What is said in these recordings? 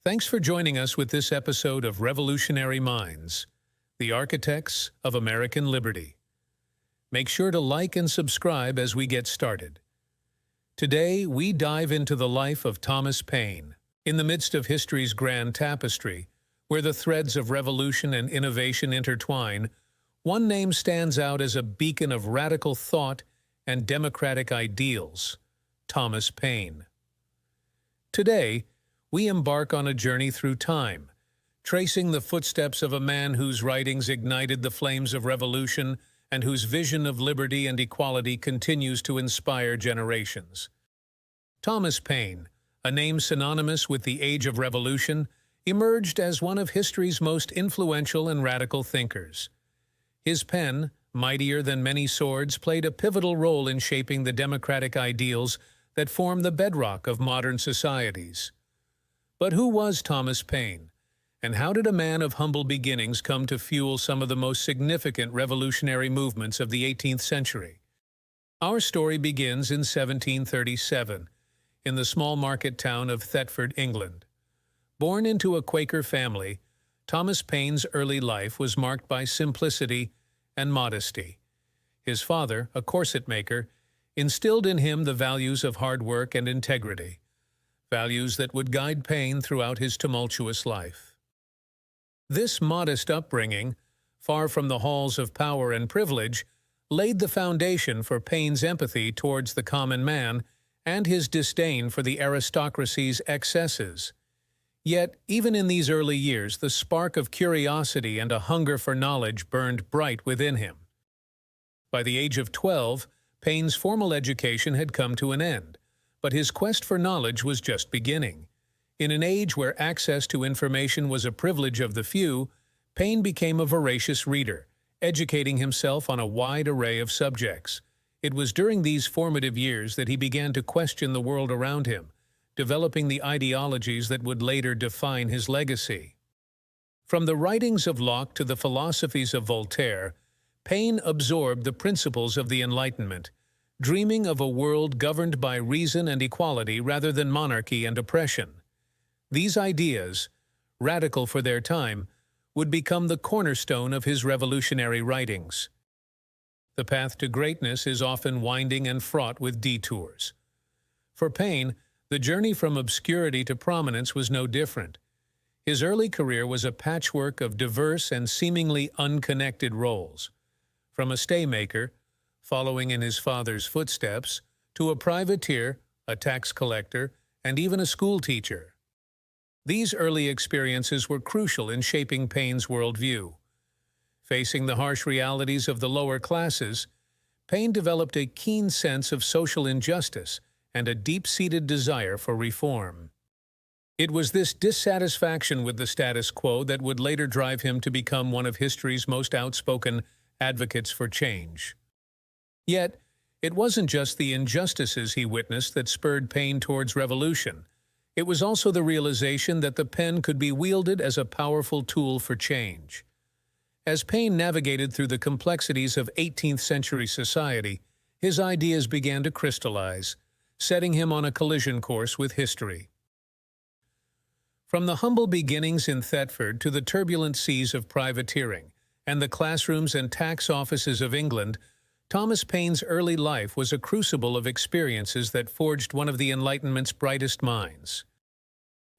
Thanks for joining us with this episode of Revolutionary Minds, the Architects of American Liberty. Make sure to like and subscribe as we get started. Today, we dive into the life of Thomas Paine. In the midst of history's grand tapestry, where the threads of revolution and innovation intertwine, one name stands out as a beacon of radical thought and democratic ideals: Thomas Paine. Today, we embark on a journey through time, tracing the footsteps of a man whose writings ignited the flames of revolution and whose vision of liberty and equality continues to inspire generations. Thomas Paine, a name synonymous with the Age of Revolution, emerged as one of history's most influential and radical thinkers. His pen, mightier than many swords, played a pivotal role in shaping the democratic ideals that form the bedrock of modern societies. But who was Thomas Paine, and how did a man of humble beginnings come to fuel some of the most significant revolutionary movements of the 18th century? Our story begins in 1737, in the small market town of Thetford, England. Born into a Quaker family, Thomas Paine's early life was marked by simplicity and modesty. His father, a corset maker, instilled in him the values of hard work and integrity, values that would guide Paine throughout his tumultuous life. This modest upbringing, far from the halls of power and privilege, laid the foundation for Paine's empathy towards the common man and his disdain for the aristocracy's excesses. Yet, even in these early years, the spark of curiosity and a hunger for knowledge burned bright within him. By the age of 12, Paine's formal education had come to an end, but his quest for knowledge was just beginning. In an age where access to information was a privilege of the few, Paine became a voracious reader, educating himself on a wide array of subjects. It was during these formative years that he began to question the world around him, developing the ideologies that would later define his legacy. From the writings of Locke to the philosophies of Voltaire, Paine absorbed the principles of the Enlightenment, dreaming of a world governed by reason and equality rather than monarchy and oppression. These ideas, radical for their time, would become the cornerstone of his revolutionary writings. The path to greatness is often winding and fraught with detours. For Paine, the journey from obscurity to prominence was no different. His early career was a patchwork of diverse and seemingly unconnected roles. From a staymaker, following in his father's footsteps, to a privateer, a tax collector, and even a schoolteacher. These early experiences were crucial in shaping Paine's worldview. Facing the harsh realities of the lower classes, Paine developed a keen sense of social injustice and a deep-seated desire for reform. It was this dissatisfaction with the status quo that would later drive him to become one of history's most outspoken advocates for change. Yet, it wasn't just the injustices he witnessed that spurred Paine towards revolution. It was also the realization that the pen could be wielded as a powerful tool for change. As Paine navigated through the complexities of 18th century society, his ideas began to crystallize, setting him on a collision course with history. From the humble beginnings in Thetford to the turbulent seas of privateering and the classrooms and tax offices of England, Thomas Paine's early life was a crucible of experiences that forged one of the Enlightenment's brightest minds.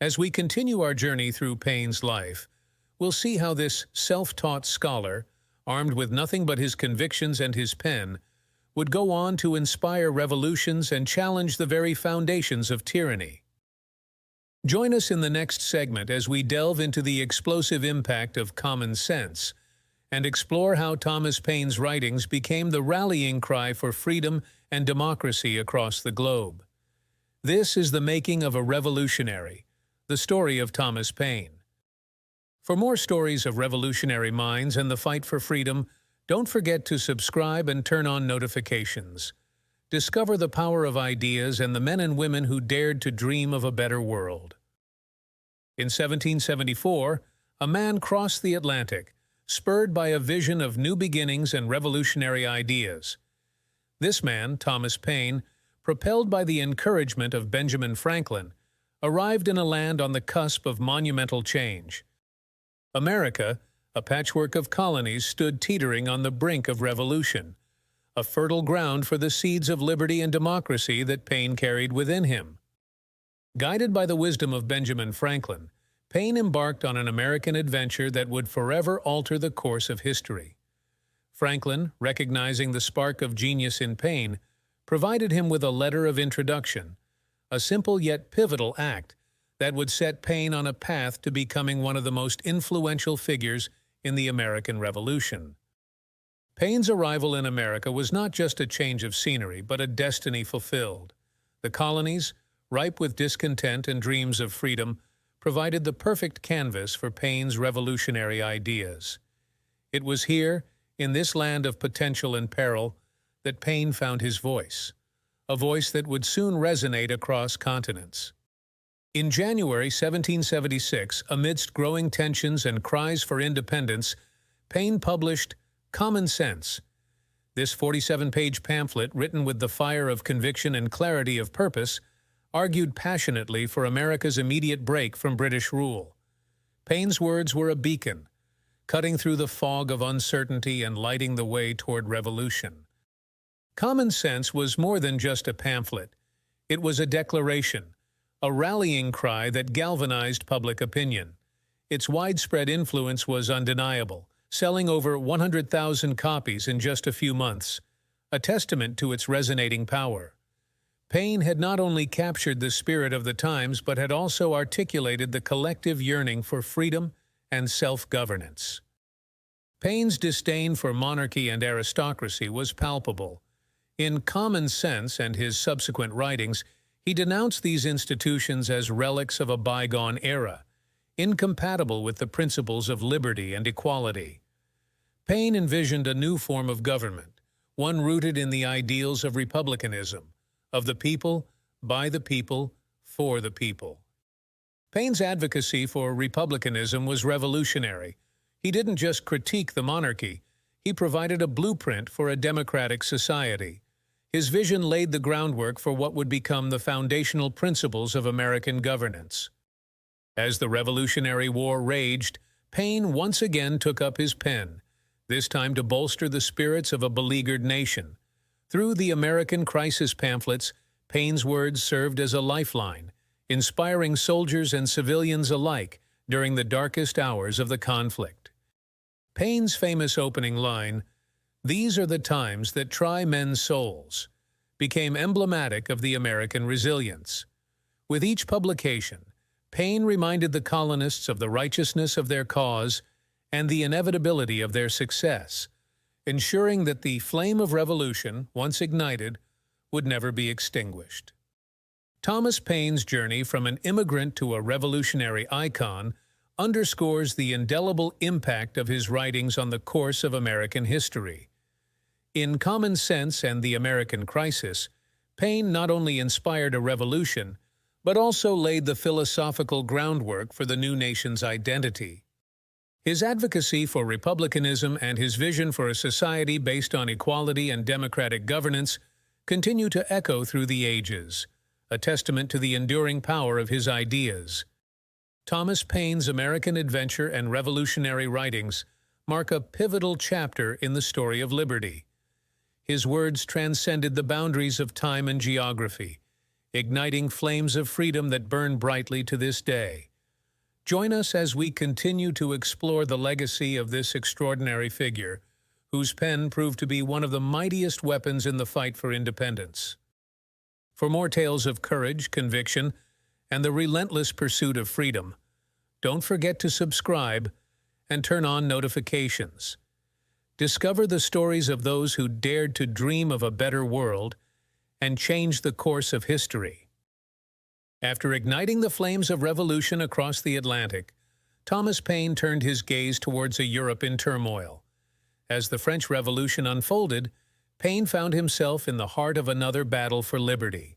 As we continue our journey through Paine's life, we'll see how this self-taught scholar, armed with nothing but his convictions and his pen, would go on to inspire revolutions and challenge the very foundations of tyranny. Join us in the next segment as we delve into the explosive impact of common sense and explore how Thomas Paine's writings became the rallying cry for freedom and democracy across the globe. This is the making of a revolutionary, the story of Thomas Paine. For more stories of revolutionary minds and the fight for freedom, don't forget to subscribe and turn on notifications. Discover the power of ideas and the men and women who dared to dream of a better world. In 1774, a man crossed the Atlantic, spurred by a vision of new beginnings and revolutionary ideas. This man, Thomas Paine, propelled by the encouragement of Benjamin Franklin, arrived in a land on the cusp of monumental change. America, a patchwork of colonies, stood teetering on the brink of revolution, a fertile ground for the seeds of liberty and democracy that Paine carried within him. Guided by the wisdom of Benjamin Franklin, Paine embarked on an American adventure that would forever alter the course of history. Franklin, recognizing the spark of genius in Paine, provided him with a letter of introduction, a simple yet pivotal act that would set Paine on a path to becoming one of the most influential figures in the American Revolution. Paine's arrival in America was not just a change of scenery, but a destiny fulfilled. The colonies, ripe with discontent and dreams of freedom, provided the perfect canvas for Paine's revolutionary ideas. It was here, in this land of potential and peril, that Paine found his voice, a voice that would soon resonate across continents. In January 1776, amidst growing tensions and cries for independence, Paine published Common Sense. This 47-page pamphlet, written with the fire of conviction and clarity of purpose, argued passionately for America's immediate break from British rule. Paine's words were a beacon, cutting through the fog of uncertainty and lighting the way toward revolution. Common Sense was more than just a pamphlet. It was a declaration, a rallying cry that galvanized public opinion. Its widespread influence was undeniable, selling over 100,000 copies in just a few months, a testament to its resonating power. Paine had not only captured the spirit of the times, but had also articulated the collective yearning for freedom and self-governance. Paine's disdain for monarchy and aristocracy was palpable. In Common Sense and his subsequent writings, he denounced these institutions as relics of a bygone era, incompatible with the principles of liberty and equality. Paine envisioned a new form of government, one rooted in the ideals of republicanism, of the people, by the people, for the people. Paine's advocacy for republicanism was revolutionary. He didn't just critique the monarchy, he provided a blueprint for a democratic society. His vision laid the groundwork for what would become the foundational principles of American governance. As the Revolutionary War raged, Paine once again took up his pen, this time to bolster the spirits of a beleaguered nation. Through the American Crisis pamphlets, Paine's words served as a lifeline, inspiring soldiers and civilians alike during the darkest hours of the conflict. Paine's famous opening line, "These are the times that try men's souls," became emblematic of the American resilience. With each publication, Paine reminded the colonists of the righteousness of their cause and the inevitability of their success, ensuring that the flame of revolution, once ignited, would never be extinguished. Thomas Paine's journey from an immigrant to a revolutionary icon underscores the indelible impact of his writings on the course of American history. In Common Sense and the American Crisis, Paine not only inspired a revolution, but also laid the philosophical groundwork for the new nation's identity. His advocacy for republicanism and his vision for a society based on equality and democratic governance continue to echo through the ages, a testament to the enduring power of his ideas. Thomas Paine's American adventure and revolutionary writings mark a pivotal chapter in the story of liberty. His words transcended the boundaries of time and geography, igniting flames of freedom that burn brightly to this day. Join us as we continue to explore the legacy of this extraordinary figure, whose pen proved to be one of the mightiest weapons in the fight for independence. For more tales of courage, conviction, and the relentless pursuit of freedom, don't forget to subscribe and turn on notifications. Discover the stories of those who dared to dream of a better world and change the course of history. After igniting the flames of revolution across the Atlantic, Thomas Paine turned his gaze towards a Europe in turmoil. As the French Revolution unfolded, Paine found himself in the heart of another battle for liberty,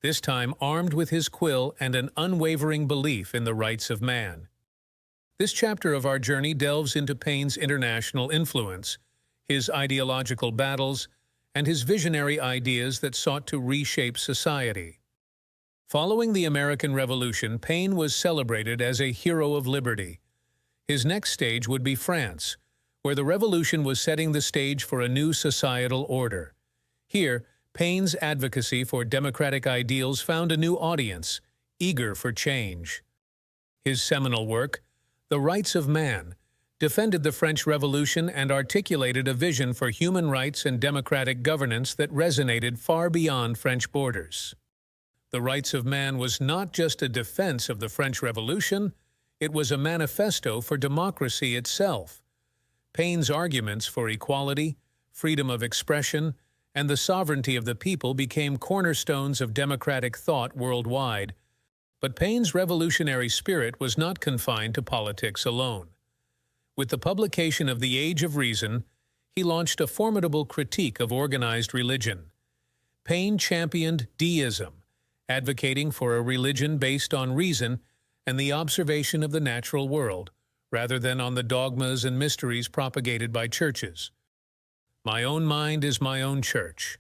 this time armed with his quill and an unwavering belief in the rights of man. This chapter of our journey delves into Paine's international influence, his ideological battles, and his visionary ideas that sought to reshape society. Following the American Revolution, Paine was celebrated as a hero of liberty. His next stage would be France, where the revolution was setting the stage for a new societal order. Here, Paine's advocacy for democratic ideals found a new audience, eager for change. His seminal work, The Rights of Man, defended the French Revolution and articulated a vision for human rights and democratic governance that resonated far beyond French borders. The Rights of Man was not just a defense of the French Revolution, it was a manifesto for democracy itself. Paine's arguments for equality, freedom of expression, and the sovereignty of the people became cornerstones of democratic thought worldwide. But Paine's revolutionary spirit was not confined to politics alone. With the publication of The Age of Reason, he launched a formidable critique of organized religion. Paine championed deism, advocating for a religion based on reason and the observation of the natural world, rather than on the dogmas and mysteries propagated by churches. My own mind is my own church.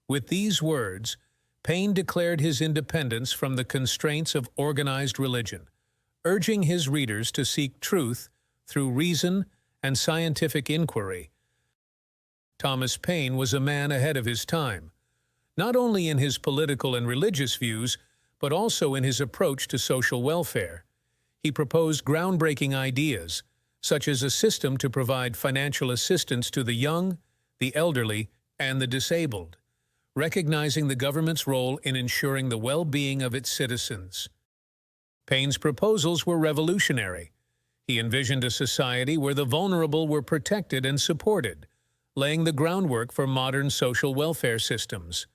With these words, Paine declared his independence from the constraints of organized religion, urging his readers to seek truth through reason and scientific inquiry. Thomas Paine was a man ahead of his time, not only in his political and religious views, but also in his approach to social welfare. He proposed groundbreaking ideas, such as a system to provide financial assistance to the young, the elderly, and the disabled, recognizing the government's role in ensuring the well-being of its citizens. Paine's proposals were revolutionary. He envisioned a society where the vulnerable were protected and supported, laying the groundwork for modern social welfare systems.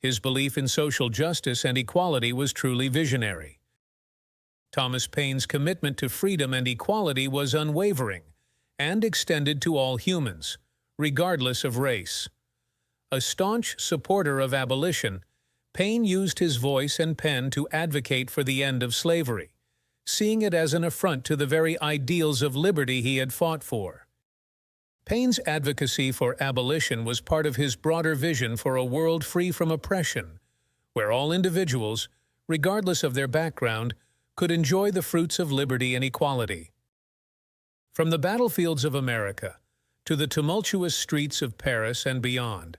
His belief in social justice and equality was truly visionary. Thomas Paine's commitment to freedom and equality was unwavering and extended to all humans, regardless of race. A staunch supporter of abolition, Paine used his voice and pen to advocate for the end of slavery, seeing it as an affront to the very ideals of liberty he had fought for. Paine's advocacy for abolition was part of his broader vision for a world free from oppression, where all individuals, regardless of their background, could enjoy the fruits of liberty and equality. From the battlefields of America to the tumultuous streets of Paris and beyond,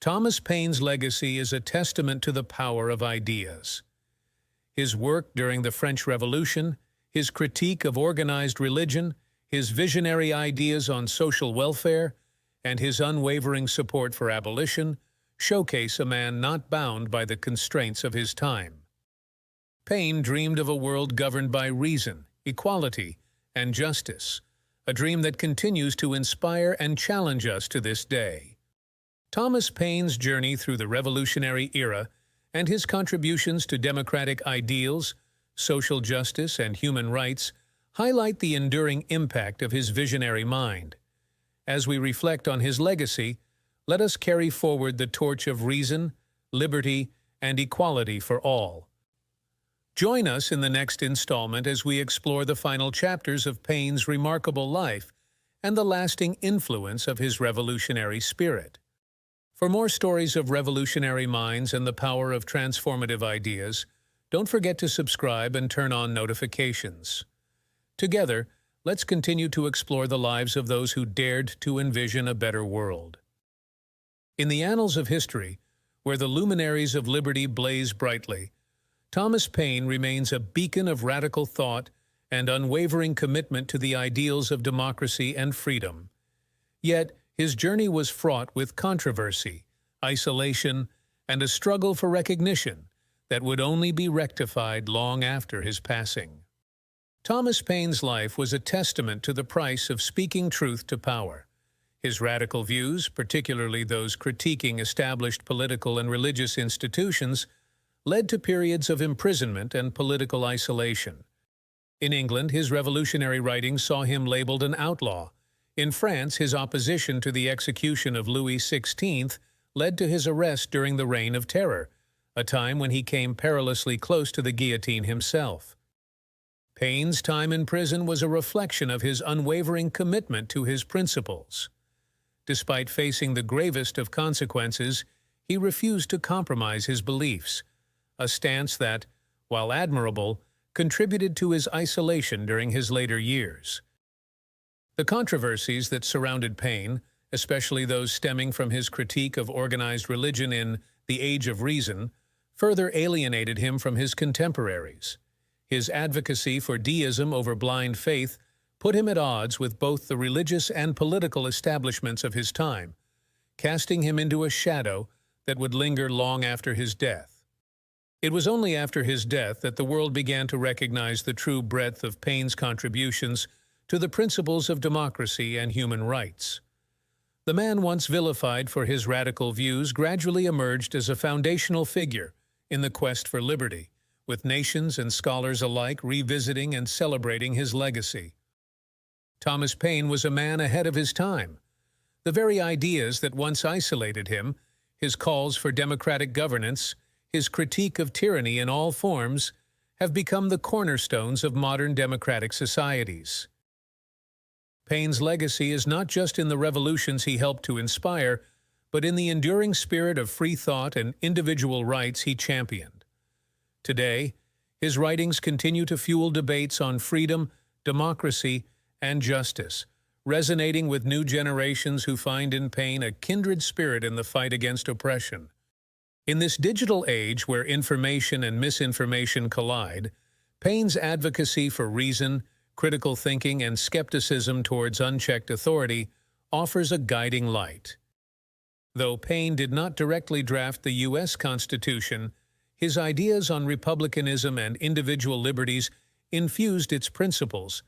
Thomas Paine's legacy is a testament to the power of ideas. His work during the French Revolution, his critique of organized religion, his visionary ideas on social welfare, and his unwavering support for abolition showcase a man not bound by the constraints of his time. Paine dreamed of a world governed by reason, equality, and justice, a dream that continues to inspire and challenge us to this day. Thomas Paine's journey through the revolutionary era and his contributions to democratic ideals, social justice, and human rights highlight the enduring impact of his visionary mind. As we reflect on his legacy, let us carry forward the torch of reason, liberty, and equality for all. Join us in the next installment as we explore the final chapters of Paine's remarkable life and the lasting influence of his revolutionary spirit. For more stories of revolutionary minds and the power of transformative ideas, don't forget to subscribe and turn on notifications. Together, let's continue to explore the lives of those who dared to envision a better world. In the annals of history, where the luminaries of liberty blaze brightly, Thomas Paine remains a beacon of radical thought and unwavering commitment to the ideals of democracy and freedom. Yet, his journey was fraught with controversy, isolation, and a struggle for recognition that would only be rectified long after his passing. Thomas Paine's life was a testament to the price of speaking truth to power. His radical views, particularly those critiquing established political and religious institutions, led to periods of imprisonment and political isolation. In England, his revolutionary writings saw him labeled an outlaw. In France, his opposition to the execution of Louis XVI led to his arrest during the Reign of Terror, a time when he came perilously close to the guillotine himself. Paine's time in prison was a reflection of his unwavering commitment to his principles. Despite facing the gravest of consequences, he refused to compromise his beliefs, a stance that, while admirable, contributed to his isolation during his later years. The controversies that surrounded Paine, especially those stemming from his critique of organized religion in The Age of Reason, further alienated him from his contemporaries. His advocacy for deism over blind faith put him at odds with both the religious and political establishments of his time, casting him into a shadow that would linger long after his death. It was only after his death that the world began to recognize the true breadth of Paine's contributions to the principles of democracy and human rights. The man once vilified for his radical views gradually emerged as a foundational figure in the quest for liberty, with nations and scholars alike revisiting and celebrating his legacy. Thomas Paine was a man ahead of his time. The very ideas that once isolated him, his calls for democratic governance, his critique of tyranny in all forms, have become the cornerstones of modern democratic societies. Paine's legacy is not just in the revolutions he helped to inspire, but in the enduring spirit of free thought and individual rights he championed. Today, his writings continue to fuel debates on freedom, democracy, and justice, resonating with new generations who find in Paine a kindred spirit in the fight against oppression. In this digital age where information and misinformation collide, Paine's advocacy for reason, critical thinking, and skepticism towards unchecked authority offers a guiding light. Though Paine did not directly draft the U.S. Constitution, his ideas on republicanism and individual liberties infused its principles,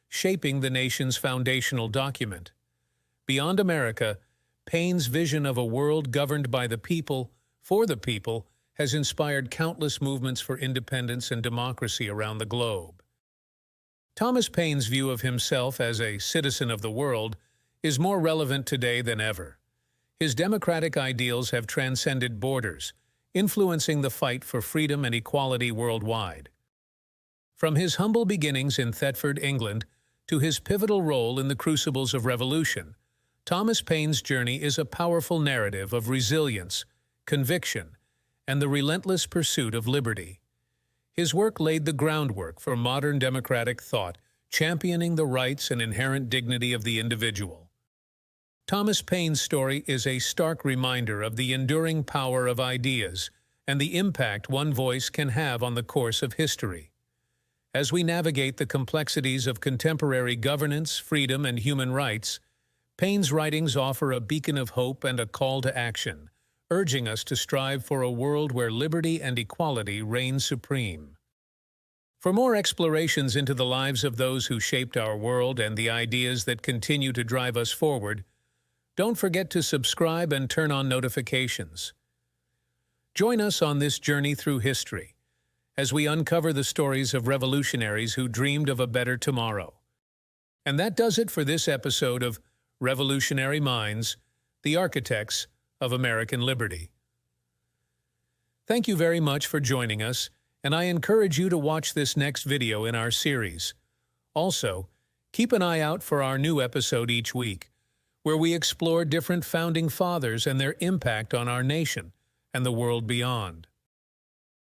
shaping the nation's foundational document. Beyond America, Paine's vision of a world governed by the people, for the people, has inspired countless movements for independence and democracy around the globe. Thomas Paine's view of himself as a citizen of the world is more relevant today than ever. His democratic ideals have transcended borders, influencing the fight for freedom and equality worldwide. From his humble beginnings in Thetford, England, to his pivotal role in the crucibles of revolution, Thomas Paine's journey is a powerful narrative of resilience, conviction, and the relentless pursuit of liberty. His work laid the groundwork for modern democratic thought, championing the rights and inherent dignity of the individual. Thomas Paine's story is a stark reminder of the enduring power of ideas and the impact one voice can have on the course of history. As we navigate the complexities of contemporary governance, freedom, and human rights, Paine's writings offer a beacon of hope and a call to action, urging us to strive for a world where liberty and equality reign supreme. For more explorations into the lives of those who shaped our world and the ideas that continue to drive us forward, don't forget to subscribe and turn on notifications. Join us on this journey through history, as we uncover the stories of revolutionaries who dreamed of a better tomorrow. And that does it for this episode of Revolutionary Minds, the Architects of American Liberty. Thank you very much for joining us, and I encourage you to watch this next video in our series. Also, keep an eye out for our new episode each week, where we explore different founding fathers and their impact on our nation and the world beyond.